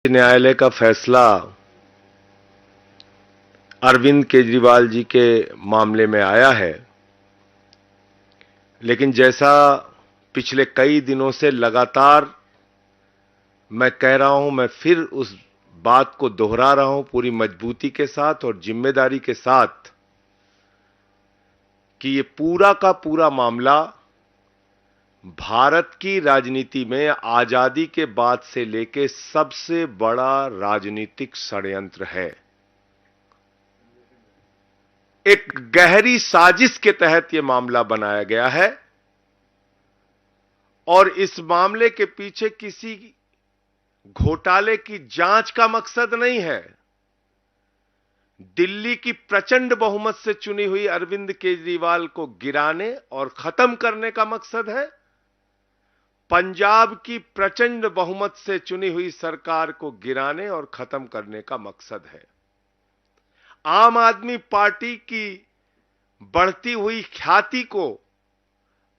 न्यायालय का फैसला अरविंद केजरीवाल जी के मामले में आया है, लेकिन जैसा पिछले कई दिनों से लगातार मैं कह रहा हूं, मैं फिर उस बात को दोहरा रहा हूं पूरी मजबूती के साथ और जिम्मेदारी के साथ कि ये पूरा का पूरा मामला भारत की राजनीति में आजादी के बाद से लेकर सबसे बड़ा राजनीतिक षड्यंत्र है। एक गहरी साजिश के तहत यह मामला बनाया गया है और इस मामले के पीछे किसी घोटाले की जांच का मकसद नहीं है। दिल्ली की प्रचंड बहुमत से चुनी हुई अरविंद केजरीवाल को गिराने और खत्म करने का मकसद है। पंजाब की प्रचंड बहुमत से चुनी हुई सरकार को गिराने और खत्म करने का मकसद है। आम आदमी पार्टी की बढ़ती हुई ख्याति को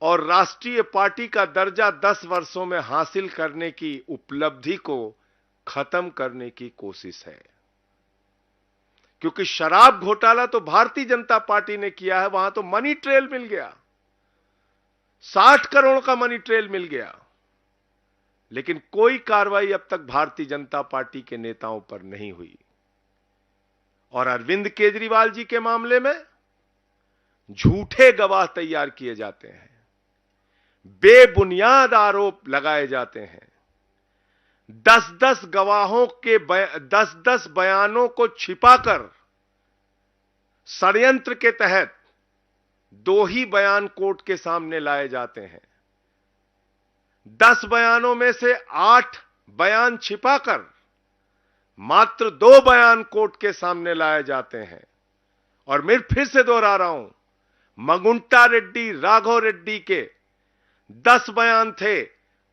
और राष्ट्रीय पार्टी का दर्जा 10 वर्षों में हासिल करने की उपलब्धि को खत्म करने की कोशिश है। क्योंकि शराब घोटाला तो भारतीय जनता पार्टी ने किया है, वहां तो मनी ट्रेल मिल गया, 60 करोड़ का मनी ट्रेल मिल गया, लेकिन कोई कार्रवाई अब तक भारतीय जनता पार्टी के नेताओं पर नहीं हुई। और अरविंद केजरीवाल जी के मामले में झूठे गवाह तैयार किए जाते हैं, बेबुनियाद आरोप लगाए जाते हैं। 10-10 गवाहों के 10-10 बयानों को छिपाकर षड्यंत्र के तहत 2 ही बयान कोर्ट के सामने लाए जाते हैं। 10 बयानों में से 8 बयान छिपाकर मात्र 2 बयान कोर्ट के सामने लाए जाते हैं। और मैं फिर से दोहरा रहा हूं, मगुंटा रेड्डी, राघव रेड्डी के 10 बयान थे।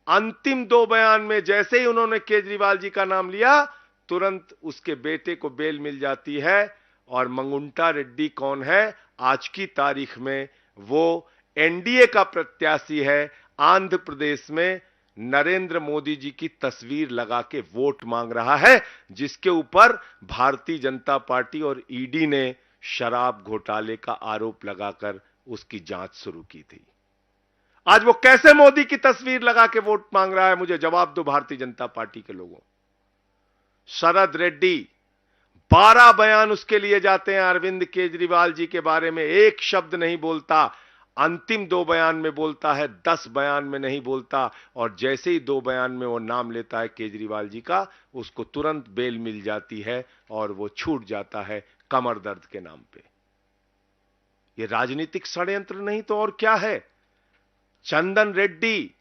अंतिम 2 बयान में जैसे ही उन्होंने केजरीवाल जी का नाम लिया, तुरंत उसके बेटे को बेल मिल जाती है। और मंगुंटा रेड्डी कौन है? आज की तारीख में वो एनडीए का प्रत्याशी है। आंध्र प्रदेश में नरेंद्र मोदी जी की तस्वीर लगा के वोट मांग रहा है, जिसके ऊपर भारतीय जनता पार्टी और ईडी ने शराब घोटाले का आरोप लगाकर उसकी जांच शुरू की थी। आज वो कैसे मोदी की तस्वीर लगा के वोट मांग रहा है? मुझे जवाब दो भारतीय जनता पार्टी के लोगों। शरद रेड्डी 12 बयान उसके लिए जाते हैं, अरविंद केजरीवाल जी के बारे में एक शब्द नहीं बोलता। अंतिम 2 बयान में बोलता है, 10 बयान में नहीं बोलता। और जैसे ही 2 बयान में वो नाम लेता है केजरीवाल जी का, उसको तुरंत बेल मिल जाती है और वो छूट जाता है कमर दर्द के नाम पे। ये राजनीतिक षड्यंत्र नहीं तो और क्या है? चंदन रेड्डी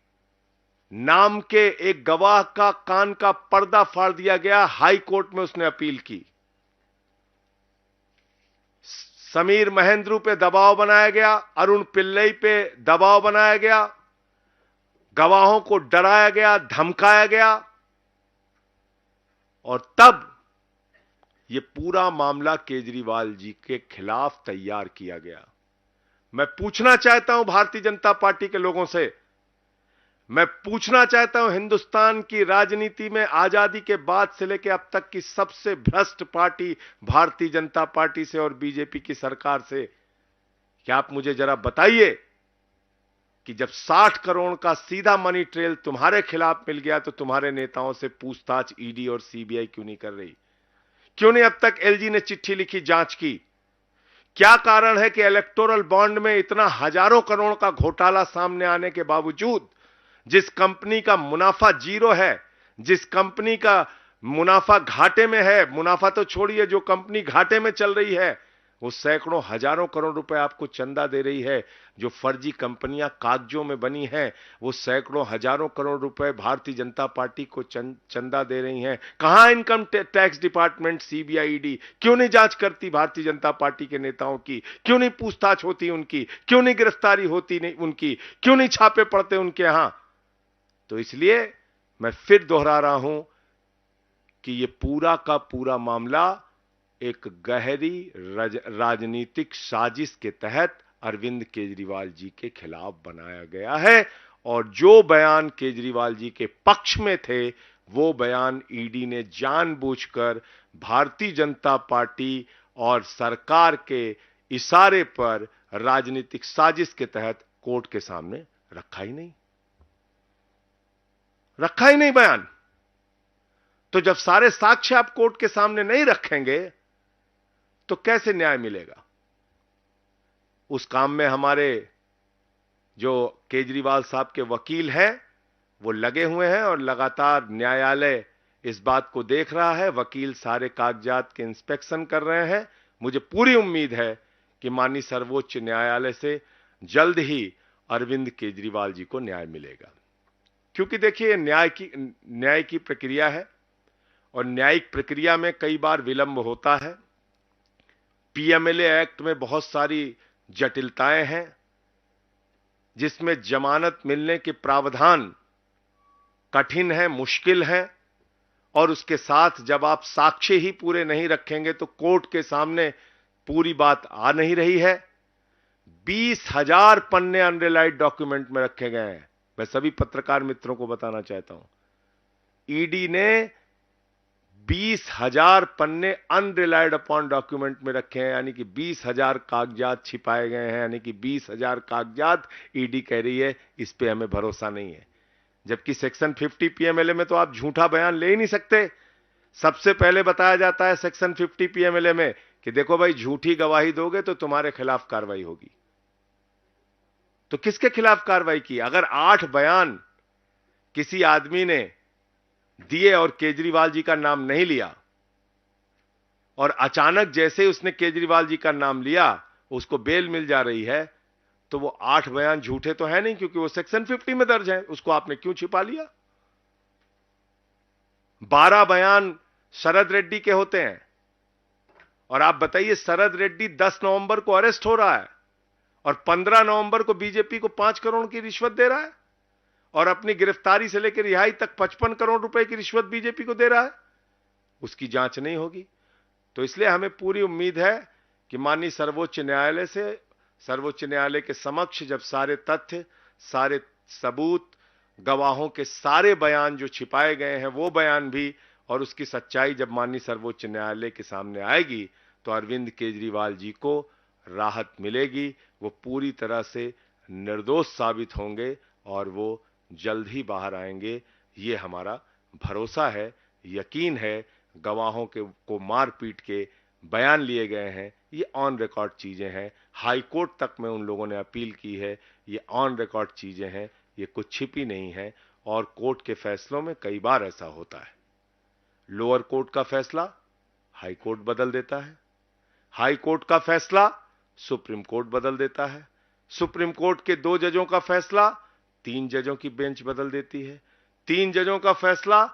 नाम के एक गवाह का कान का पर्दा फाड़ दिया गया, हाई कोर्ट में उसने अपील की। समीर महेंद्रू पे दबाव बनाया गया, अरुण पिल्लई पे दबाव बनाया गया, गवाहों को डराया गया, धमकाया गया। और तब यह पूरा मामला केजरीवाल जी के खिलाफ तैयार किया गया। मैं पूछना चाहता हूं भारतीय जनता पार्टी के लोगों से, मैं पूछना चाहता हूं हिंदुस्तान की राजनीति में आजादी के बाद से लेकर अब तक की सबसे भ्रष्ट पार्टी भारतीय जनता पार्टी से और बीजेपी की सरकार से, क्या आप मुझे जरा बताइए कि जब 60 करोड़ का सीधा मनी ट्रेल तुम्हारे खिलाफ मिल गया तो तुम्हारे नेताओं से पूछताछ ईडी और सीबीआई क्यों नहीं कर रही? क्यों नहीं अब तक एलजी ने चिट्ठी लिखी, जांच की? क्या कारण है कि इलेक्टोरल बॉन्ड में इतना हजारों करोड़ का घोटाला सामने आने के बावजूद, जिस कंपनी का मुनाफा 0 है, जिस कंपनी का मुनाफा घाटे में है, मुनाफा तो छोड़िए, जो कंपनी घाटे में चल रही है वो सैकड़ों हजारों करोड़ रुपए आपको चंदा दे रही है। जो फर्जी कंपनियां कागजों में बनी हैं वो सैकड़ों हजारों करोड़ रुपए भारतीय जनता पार्टी को चंदा दे रही हैं। कहां income tax department, CBI, ED क्यों नहीं जांच करती भारतीय जनता पार्टी के नेताओं की? क्यों नहीं पूछताछ होती उनकी? क्यों नहीं गिरफ्तारी होती नहीं उनकी? क्यों नहीं छापे पड़ते उनके यहां? तो इसलिए मैं फिर दोहरा रहा हूं कि यह पूरा का पूरा मामला एक गहरी राजनीतिक साजिश के तहत अरविंद केजरीवाल जी के खिलाफ बनाया गया है। और जो बयान केजरीवाल जी के पक्ष में थे वो बयान ईडी ने जानबूझकर भारतीय जनता पार्टी और सरकार के इशारे पर राजनीतिक साजिश के तहत कोर्ट के सामने रखा ही नहीं बयान। तो जब सारे साक्ष्य आप कोर्ट के सामने नहीं रखेंगे तो कैसे न्याय मिलेगा? उस काम में हमारे जो केजरीवाल साहब के वकील हैं वो लगे हुए हैं और लगातार न्यायालय इस बात को देख रहा है। वकील सारे कागजात के इंस्पेक्शन कर रहे हैं। मुझे पूरी उम्मीद है कि माननीय सर्वोच्च न्यायालय से जल्द ही अरविंद केजरीवाल जी को न्याय मिलेगा, क्योंकि देखिए न्याय की प्रक्रिया है और न्यायिक प्रक्रिया में कई बार विलंब होता है। पीएमएलए एक्ट में बहुत सारी जटिलताएं हैं, जिसमें जमानत मिलने के प्रावधान कठिन है, मुश्किल है, और उसके साथ जब आप साक्ष्य ही पूरे नहीं रखेंगे तो कोर्ट के सामने पूरी बात आ नहीं रही है। 20,000 पन्ने अनरिलाइड डॉक्यूमेंट में रखे गए हैं। मैं सभी पत्रकार मित्रों को बताना चाहता हूं, ईडी ने 20,000 पन्ने अनरिलाइड अपॉन डॉक्यूमेंट में रखे हैं, यानी कि 20,000 कागजात छिपाए गए हैं, यानी कि 20,000 कागजात ईडी कह रही है इस पे हमें भरोसा नहीं है। जबकि सेक्शन 50 पीएमएलए में तो आप झूठा बयान ले ही नहीं सकते। सबसे पहले बताया जाता है सेक्शन 50 पीएमएलए में कि देखो भाई, झूठी गवाही दोगे तो तुम्हारे खिलाफ कार्रवाई होगी। तो किसके खिलाफ कार्रवाई की? अगर 8 बयान किसी आदमी ने दिए और केजरीवाल जी का नाम नहीं लिया, और अचानक जैसे उसने केजरीवाल जी का नाम लिया उसको बेल मिल जा रही है, तो वो 8 बयान झूठे तो है नहीं, क्योंकि वो सेक्शन 50 में दर्ज है। उसको आपने क्यों छिपा लिया? 12 बयान शरद रेड्डी के होते हैं, और आप बताइए शरद रेड्डी 10 नवंबर को अरेस्ट हो रहा है और 15 नवंबर को बीजेपी को 5 करोड़ की रिश्वत दे रहा है, और अपनी गिरफ्तारी से लेकर रिहाई तक 55 करोड़ रुपए की रिश्वत बीजेपी को दे रहा है। उसकी जांच नहीं होगी। तो इसलिए हमें पूरी उम्मीद है कि माननीय सर्वोच्च न्यायालय के समक्ष जब सारे तथ्य, सारे सबूत, गवाहों के सारे बयान जो छिपाए गए हैं वो बयान भी, और उसकी सच्चाई जब माननीय सर्वोच्च न्यायालय के सामने आएगी तो अरविंद केजरीवाल जी को राहत मिलेगी। वो पूरी तरह से निर्दोष साबित होंगे और वो जल्द ही बाहर आएंगे। ये हमारा भरोसा है, यकीन है। गवाहों को मार पीट के बयान लिए गए हैं, ये ऑन रिकॉर्ड चीजें हैं। हाई कोर्ट तक में उन लोगों ने अपील की है, ये ऑन रिकॉर्ड चीजें हैं, ये कुछ छिपी नहीं है। और कोर्ट के फैसलों में कई बार ऐसा होता है, लोअर कोर्ट का फैसला हाई कोर्ट बदल देता है, हाई कोर्ट का फैसला सुप्रीम कोर्ट बदल देता है, सुप्रीम कोर्ट के 2 जजों का फैसला 3 जजों की बेंच बदल देती है, 3 जजों का फैसला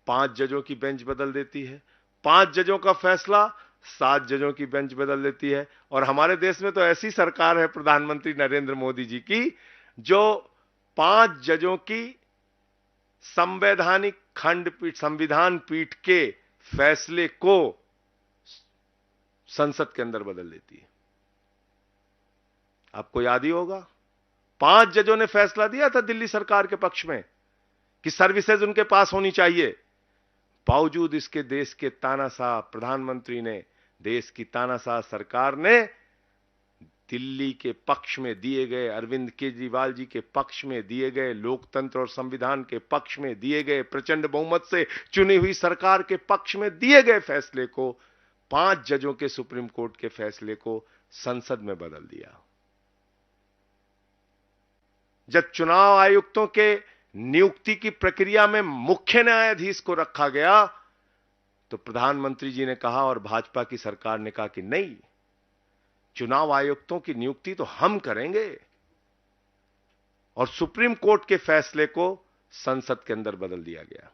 5 जजों की बेंच बदल देती है, 5 जजों का फैसला 7 जजों की बेंच बदल देती है। और हमारे देश में तो ऐसी सरकार है प्रधानमंत्री नरेंद्र मोदी जी की, जो 5 जजों की संवैधानिक खंडपीठ, संविधान पीठ के फैसले को संसद के अंदर बदल देती है। आपको याद ही होगा, 5 जजों ने फैसला दिया था दिल्ली सरकार के पक्ष में कि सर्विसेज उनके पास होनी चाहिए। बावजूद इसके देश के तानाशाह प्रधानमंत्री ने, देश की तानाशाह सरकार ने दिल्ली के पक्ष में दिए गए, अरविंद केजरीवाल जी के पक्ष में दिए गए, लोकतंत्र और संविधान के पक्ष में दिए गए, प्रचंड बहुमत से चुनी हुई सरकार के पक्ष में दिए गए फैसले को, 5 जजों के सुप्रीम कोर्ट के फैसले को संसद में बदल दिया। जब चुनाव आयुक्तों के नियुक्ति की प्रक्रिया में मुख्य न्यायाधीश को रखा गया तो प्रधानमंत्री जी ने कहा और भाजपा की सरकार ने कहा कि नहीं, चुनाव आयुक्तों की नियुक्ति तो हम करेंगे, और सुप्रीम कोर्ट के फैसले को संसद के अंदर बदल दिया गया।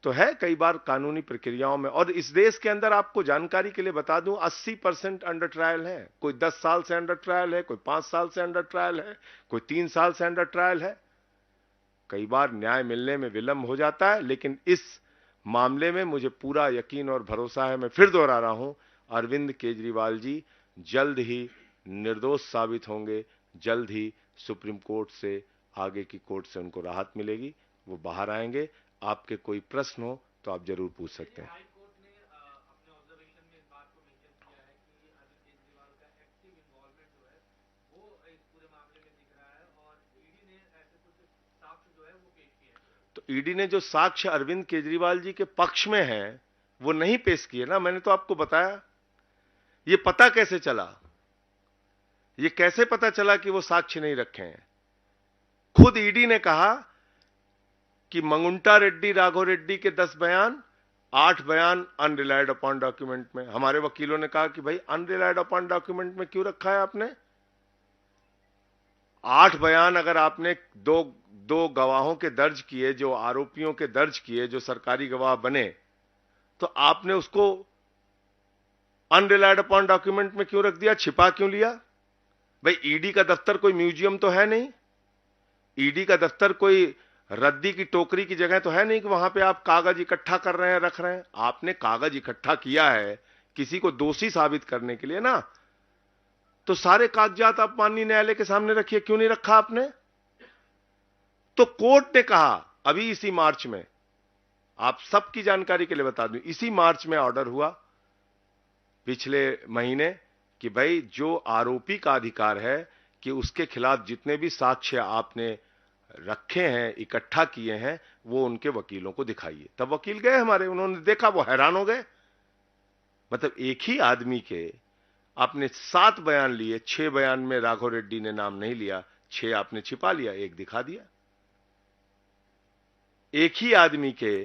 तो है कई बार कानूनी प्रक्रियाओं में। और इस देश के अंदर आपको जानकारी के लिए बता दूं, 80% अंडर ट्रायल है। कोई 10 साल से अंडर ट्रायल है, कोई 5 साल से अंडर ट्रायल है, कोई 3 साल से अंडर ट्रायल है। कई बार न्याय मिलने में विलंब हो जाता है, लेकिन इस मामले में मुझे पूरा यकीन और भरोसा है। मैं फिर दोहरा रहा हूं, अरविंद केजरीवाल जी जल्द ही निर्दोष साबित होंगे, जल्द ही सुप्रीम कोर्ट से, आगे की कोर्ट से उनको राहत मिलेगी। वो बाहर आएंगे। आपके कोई प्रश्न हो तो आप जरूर पूछ सकते हैं। तो ईडी ने जो साक्ष्य अरविंद केजरीवाल जी के पक्ष में है वो नहीं पेश किए ना। मैंने तो आपको बताया। ये पता कैसे चला? ये कैसे पता चला कि वो साक्ष्य नहीं रखे हैं? खुद ईडी ने कहा कि मंगुंटा रेड्डी, राघव रेड्डी के 10 बयान, 8 बयान अनरिलायड अपॉन डॉक्यूमेंट में। हमारे वकीलों ने कहा कि भाई अनरिलायड अपॉन डॉक्यूमेंट में क्यों रखा है आपने? 8 बयान अगर आपने दो गवाहों के दर्ज किए, जो आरोपियों के दर्ज किए, जो सरकारी गवाह बने, तो आपने उसको अनरिलायड अपॉन डॉक्यूमेंट में क्यों रख दिया? छिपा क्यों लिया? भाई ईडी का दफ्तर कोई म्यूजियम तो है नहीं। ईडी का दफ्तर कोई रद्दी की टोकरी की जगह तो है नहीं कि वहां पे आप कागज इकट्ठा कर रहे हैं, रख रहे हैं। आपने कागज इकट्ठा किया है किसी को दोषी साबित करने के लिए ना। तो सारे कागजात आप माननीय न्यायालय के सामने रखिए। क्यों नहीं रखा आपने? तो कोर्ट ने कहा अभी इसी मार्च में, आप सबकी जानकारी के लिए बता दूं, इसी मार्च में ऑर्डर हुआ पिछले महीने कि भाई जो आरोपी का अधिकार है कि उसके खिलाफ जितने भी साक्ष्य आपने रखे हैं, इकट्ठा किए हैं, वो उनके वकीलों को दिखाइए। तब वकील गए हमारे, उन्होंने देखा, वो हैरान हो गए। मतलब एक ही आदमी के आपने 7 बयान लिए, 6 बयान में राघव रेड्डी ने नाम नहीं लिया, 6 आपने छिपा लिया, 1 दिखा दिया। एक ही आदमी के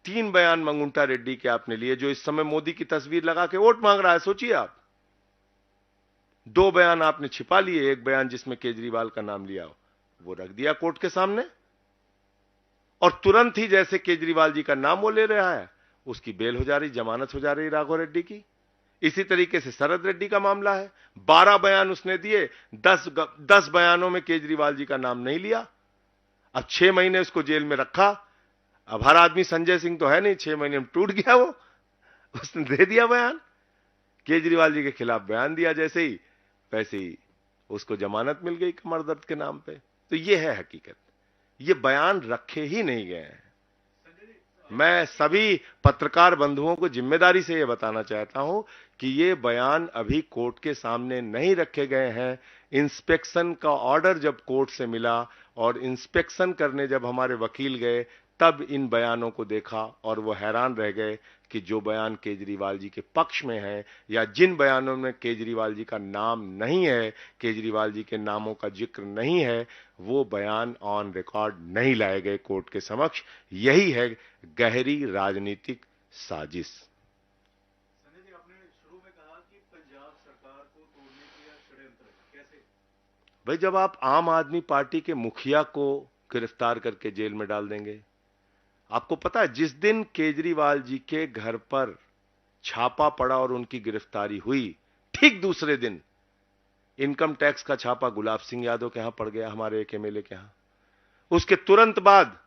3 बयान मंगुंटा रेड्डी के आपने लिए, जो इस समय मोदी की तस्वीर लगा के वोट मांग रहा है, सोचिए आप। 2 बयान आपने छिपा लिए, 1 बयान जिसमें केजरीवाल का नाम लिया, वो रख दिया कोर्ट के सामने। और तुरंत ही जैसे केजरीवाल जी का नाम वो ले रहा है, उसकी बेल हो जा रही, जमानत हो जा रही राघव रेड्डी की। इसी तरीके से शरद रेड्डी का मामला है। 12 बयान उसने दिए, 10 बयानों में केजरीवाल जी का नाम नहीं लिया। अब 6 महीने उसको जेल में रखा। अब हर आदमी संजय सिंह तो है नहीं, 6 महीने में टूट गया वो। उसने दे दिया बयान, केजरीवाल जी के खिलाफ बयान दिया जैसे ही, वैसे ही उसको जमानत मिल गई कमर दर्द के नाम पे। तो ये है हकीकत। ये बयान रखे ही नहीं गए हैं। मैं सभी पत्रकार बंधुओं को जिम्मेदारी से यह बताना चाहता हूं कि ये बयान अभी कोर्ट के सामने नहीं रखे गए हैं। इंस्पेक्शन का ऑर्डर जब कोर्ट से मिला और इंस्पेक्शन करने जब हमारे वकील गए, तब इन बयानों को देखा और वो हैरान रह गए कि जो बयान केजरीवाल जी के पक्ष में है, या जिन बयानों में केजरीवाल जी का नाम नहीं है, केजरीवाल जी के नामों का जिक्र नहीं है, वो बयान ऑन रिकॉर्ड नहीं लाए गए कोर्ट के समक्ष। यही है गहरी राजनीतिक साजिश। संजय जी, आपने शुरू में कहा कि पंजाब सरकार को तोड़ने की षड्यंत्र, कैसे? भाई जब आप आम आदमी पार्टी के मुखिया को गिरफ्तार करके जेल में डाल देंगे, आपको पता है जिस दिन केजरीवाल जी के घर पर छापा पड़ा और उनकी गिरफ्तारी हुई, ठीक दूसरे दिन इनकम टैक्स का छापा गुलाब सिंह यादव के यहां पड़ गया, हमारे एक एमएलए के यहां। उसके तुरंत बाद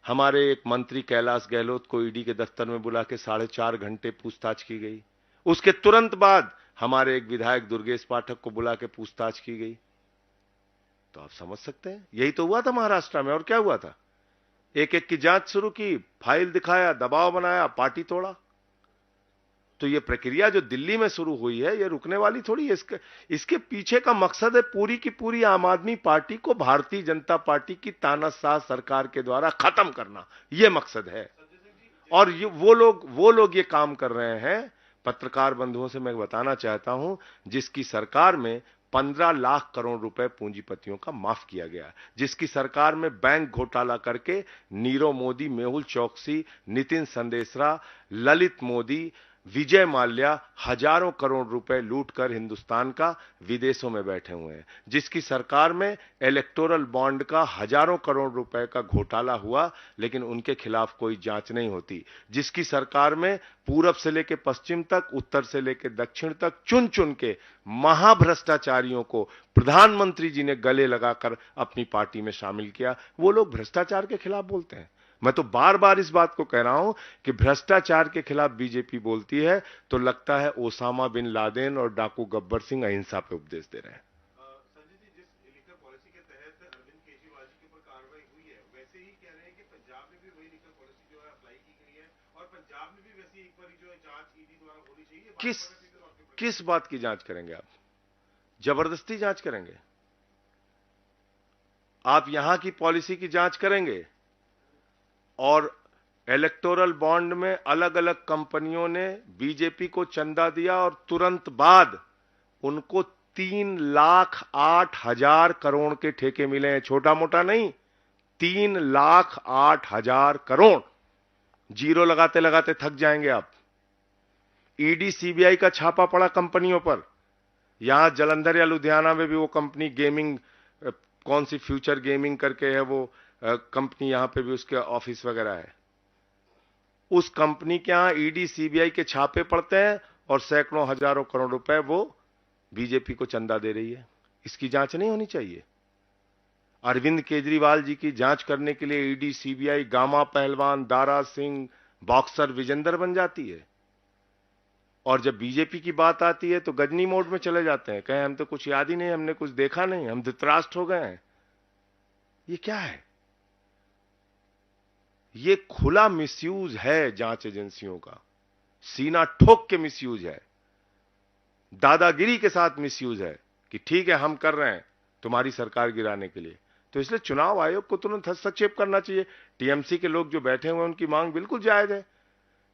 हमारे एक मंत्री कैलाश गहलोत को ईडी के दफ्तर में बुला के 4.5 घंटे पूछताछ की गई। उसके तुरंत बाद हमारे एक विधायक दुर्गेश पाठक को बुला के पूछताछ की गई। तो आप समझ सकते हैं, यही तो हुआ था महाराष्ट्र में। और क्या हुआ था? एक एक की जांच शुरू की, फाइल दिखाया, दबाव बनाया, पार्टी तोड़ा। तो ये प्रक्रिया जो दिल्ली में शुरू हुई है, ये रुकने वाली थोड़ी है। इसके पीछे का मकसद है पूरी की पूरी आम आदमी पार्टी को भारतीय जनता पार्टी की तानाशाह सरकार के द्वारा खत्म करना, ये मकसद है। और वो लोग ये काम कर रहे हैं। पत्रकार बंधुओं से मैं बताना चाहता हूं, जिसकी सरकार में 15 लाख करोड़ रुपए पूंजीपतियों का माफ किया गया, जिसकी सरकार में बैंक घोटाला करके नीरव मोदी, मेहुल चौकसी, नितिन संदेशरा, ललित मोदी, विजय माल्या हजारों करोड़ रुपए लूटकर हिंदुस्तान का विदेशों में बैठे हुए हैं, जिसकी सरकार में इलेक्टोरल बॉन्ड का हजारों करोड़ रुपए का घोटाला हुआ लेकिन उनके खिलाफ कोई जांच नहीं होती, जिसकी सरकार में पूरब से लेकर पश्चिम तक, उत्तर से लेकर दक्षिण तक चुन चुन के महाभ्रष्टाचारियों को प्रधानमंत्री जी ने गले लगाकर अपनी पार्टी में शामिल किया। वो लोग भ्रष्टाचार के खिलाफ बोलते हैं। मैं तो बार बार इस बात को कह रहा हूं कि भ्रष्टाचार के खिलाफ बीजेपी बोलती है तो लगता है ओसामा बिन लादेन और डाकू गब्बर सिंह अहिंसा पे उपदेश दे रहे हैं। संजय जी, जिस लिकर पॉलिसी के तहत अरविंद केजरीवाल जी के ऊपर कार्रवाई हुई है, वैसे ही कह रहे हैं कि की एक बार जो जांच ईडी द्वारा होनी चाहिए। किस बात की जांच करेंगे आप? जबरदस्ती जांच करेंगे? आप यहां की पॉलिसी की जांच करेंगे और इलेक्टोरल बॉन्ड में अलग अलग कंपनियों ने बीजेपी को चंदा दिया और तुरंत बाद उनको 3,08,000 करोड़ के ठेके मिले हैं। छोटा मोटा नहीं, 3,08,000 करोड़। जीरो लगाते लगाते थक जाएंगे आप। ईडी सीबीआई का छापा पड़ा कंपनियों पर। यहां जलंधर या लुधियाना में भी वो कंपनी गेमिंग, कौन सी फ्यूचर गेमिंग करके है वो कंपनी, यहां पे भी उसके ऑफिस वगैरह है। उस कंपनी के यहां ईडी सीबीआई के छापे पड़ते हैं और सैकड़ों हजारों करोड़ रुपए वो बीजेपी को चंदा दे रही है। इसकी जांच नहीं होनी चाहिए? अरविंद केजरीवाल जी की जांच करने के लिए ईडी सीबीआई गामा पहलवान, दारा सिंह, बॉक्सर विजेंदर बन जाती है, और जब बीजेपी की बात आती है तो गजनी मोड में चले जाते हैं, कहें हम तो कुछ याद ही नहीं, हमने कुछ देखा नहीं, हम धृतराष्ट्र हो गए हैं। ये क्या है? ये खुला मिसयूज है जांच एजेंसियों का, सीना ठोक के मिसयूज है, दादागिरी के साथ मिसयूज है कि ठीक है हम कर रहे हैं तुम्हारी सरकार गिराने के लिए। तो इसलिए चुनाव आयोग को तुरंत हस्तक्षेप करना चाहिए। टीएमसी के लोग जो बैठे हुए हैं उनकी मांग बिल्कुल जायज है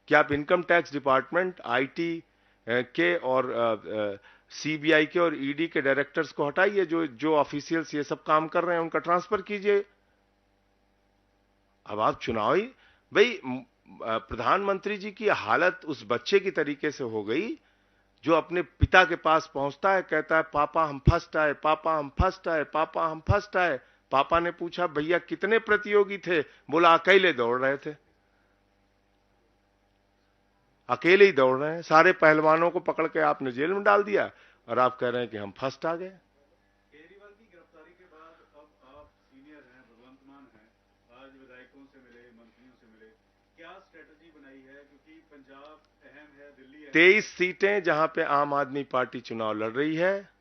कि आप इनकम टैक्स डिपार्टमेंट, आईटी के और सीबीआई के और ईडी के डायरेक्टर्स को हटाइए, जो ऑफिशियल्स ये सब काम कर रहे हैं उनका ट्रांसफर कीजिए। अब आप चुनावी, भाई प्रधानमंत्री जी की हालत उस बच्चे की तरीके से हो गई जो अपने पिता के पास पहुंचता है, कहता है पापा हम फर्स्ट आए, पापा हम फर्स्ट आए, पापा हम फर्स्ट आए। पापा ने पूछा भैया कितने प्रतियोगी थे? बोला अकेले दौड़ रहे थे। अकेले ही दौड़ रहे हैं, सारे पहलवानों को पकड़ के आपने जेल में डाल दिया और आप कह रहे हैं कि हम फर्स्ट आ गए। केजरीवाल की गिरफ्तारी के बाद अब आप सीनियर हैं, भगवंत मान हैं, आज विधायकों से मिले, मंत्रियों से मिले, क्या स्ट्रेटजी बनाई है? क्योंकि पंजाब अहम है, दिल्ली अहम 23 सीटें जहां पे आम आदमी पार्टी चुनाव लड़ रही है,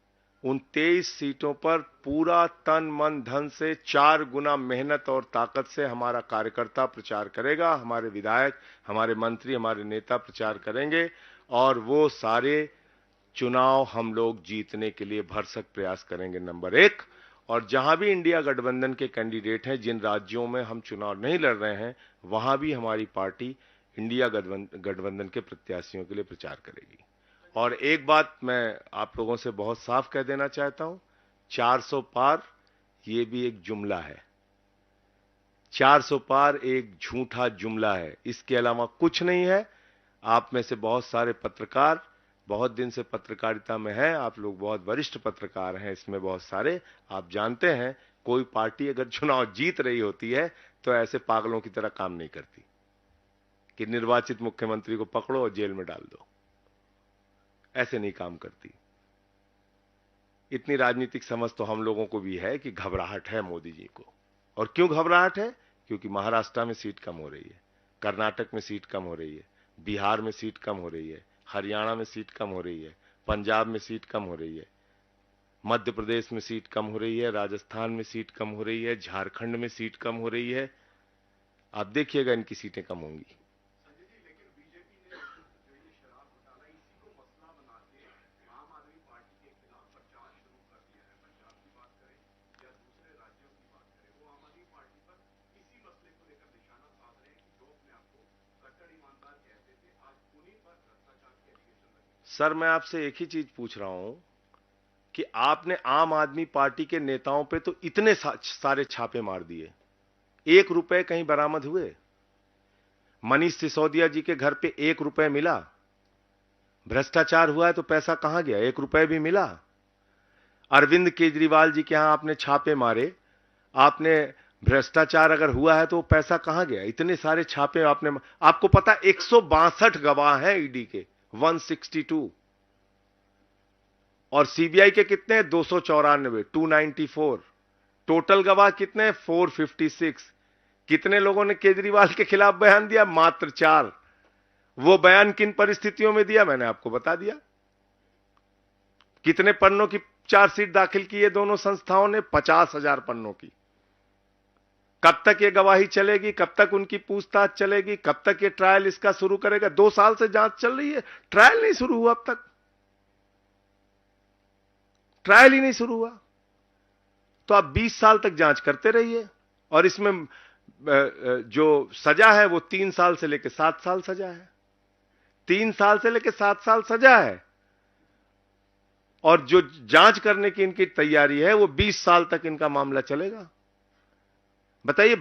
उन 23 सीटों पर पूरा तन मन धन से 4 गुना मेहनत और ताकत से हमारा कार्यकर्ता प्रचार करेगा, हमारे विधायक, हमारे मंत्री, हमारे नेता प्रचार करेंगे और वो सारे चुनाव हम लोग जीतने के लिए भरसक प्रयास करेंगे, नंबर 1। और जहां भी इंडिया गठबंधन के कैंडिडेट हैं, जिन राज्यों में हम चुनाव नहीं लड़ रहे हैं, वहां भी हमारी पार्टी इंडिया गठबंधन के प्रत्याशियों के लिए प्रचार करेगी। और एक बात मैं आप लोगों से बहुत साफ कह देना चाहता हूं, 400 पार ये भी एक जुमला है। 400 पार एक झूठा जुमला है, इसके अलावा कुछ नहीं है। आप में से बहुत सारे पत्रकार बहुत दिन से पत्रकारिता में हैं, आप लोग बहुत वरिष्ठ पत्रकार हैं, इसमें बहुत सारे, आप जानते हैं कोई पार्टी अगर चुनाव जीत रही होती है तो ऐसे पागलों की तरह काम नहीं करती कि निर्वाचित मुख्यमंत्री को पकड़ो और जेल में डाल दो। ऐसे नहीं काम करती। इतनी राजनीतिक समझ तो हम लोगों को भी है कि घबराहट है मोदी जी को। और क्यों घबराहट है? क्योंकि महाराष्ट्र में सीट कम हो रही है, कर्नाटक में सीट कम हो रही है, बिहार में सीट कम हो रही है, हरियाणा में सीट कम हो रही है, पंजाब में सीट कम हो रही है, मध्य प्रदेश में सीट कम हो रही है, राजस्थान में सीट कम हो रही है, झारखंड में सीट कम हो रही है। आप देखिएगा इनकी सीटें कम होंगी। सर मैं आपसे एक ही चीज पूछ रहा हूं कि आपने आम आदमी पार्टी के नेताओं पे तो इतने सारे छापे मार दिए, 1 रुपए कहीं बरामद हुए? मनीष सिसोदिया जी के घर पे 1 रुपए मिला? भ्रष्टाचार हुआ है तो पैसा कहां गया? 1 रुपए भी मिला? अरविंद केजरीवाल जी के यहां आपने छापे मारे, आपने भ्रष्टाचार अगर हुआ है तो पैसा कहां गया? इतने सारे छापे आपने, आपको पता 162 गवाह हैं ईडी के, 162, और सीबीआई के कितने? 294, 294। टोटल गवाह कितने? 456। कितने लोगों ने केजरीवाल के खिलाफ बयान दिया? मात्र 4। वो बयान किन परिस्थितियों में दिया मैंने आपको बता दिया। कितने पन्नों की चार्जशीट दाखिल की है दोनों संस्थाओं ने? 50,000 पन्नों की। कब तक ये गवाही चलेगी, कब तक उनकी पूछताछ चलेगी, कब तक ये ट्रायल इसका शुरू करेगा? 2 साल से जांच चल रही है, ट्रायल नहीं शुरू हुआ, अब तक ट्रायल ही नहीं शुरू हुआ। तो आप 20 साल तक जांच करते रहिए, और इसमें जो सजा है वो 3 साल से लेकर 7 साल सजा है। 3 साल से लेकर 7 साल सजा है, और जो जांच करने की इनकी तैयारी है वो 20 साल तक इनका मामला चलेगा। बताइए,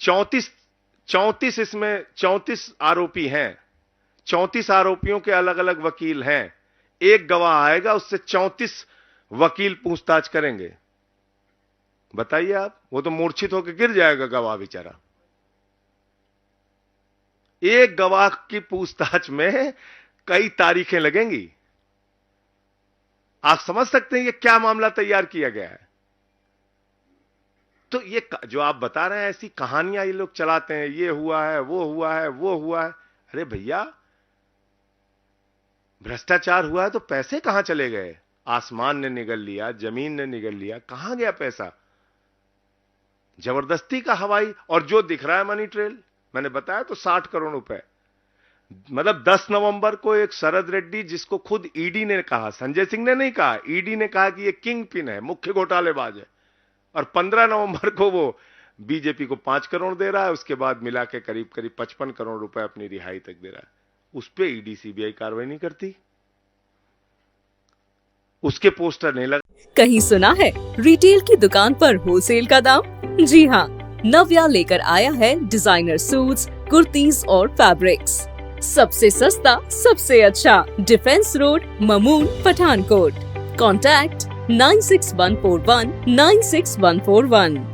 34 इसमें 34 आरोपी हैं, 34 आरोपियों के अलग अलग वकील हैं। एक गवाह आएगा, उससे 34 वकील पूछताछ करेंगे। बताइए आप, वो तो मूर्छित होकर गिर जाएगा गवाह बेचारा। एक गवाह की पूछताछ में कई तारीखें लगेंगी। आप समझ सकते हैं ये क्या मामला तैयार किया गया है। तो ये जो आप बता रहे हैं, ऐसी कहानियां ये लोग चलाते हैं, ये हुआ है, वो हुआ है, वो हुआ है। अरे भैया, भ्रष्टाचार हुआ है तो पैसे कहां चले गए? आसमान ने निगल लिया, जमीन ने निगल लिया, कहां गया पैसा? जबरदस्ती का हवाई, और जो दिख रहा है मनी ट्रेल, मैंने बताया तो 60 करोड़ रुपए। मतलब 10 नवंबर को एक शरद रेड्डी, जिसको खुद ईडी ने कहा, संजय सिंह ने नहीं कहा, ईडी ने कहा कि ये किंग पिन है, मुख्य घोटालेबाज है, और 15 नवंबर को वो बीजेपी को 5 करोड़ दे रहा है, उसके बाद मिला के करीब करीब 55 करोड़ रुपए अपनी रिहाई तक दे रहा है। उस पे ईडी सीबीआई कार्रवाई नहीं करती, उसके पोस्टर नहीं लगा। कहीं सुना है रिटेल की दुकान पर होलसेल का दाम? जी हाँ, नव्या लेकर आया है डिजाइनर सूट्स, कुर्तीज और फैब्रिक्स। सबसे सस्ता, सबसे अच्छा, defence road, Mamun, Pathankot. Contact 96141 96141।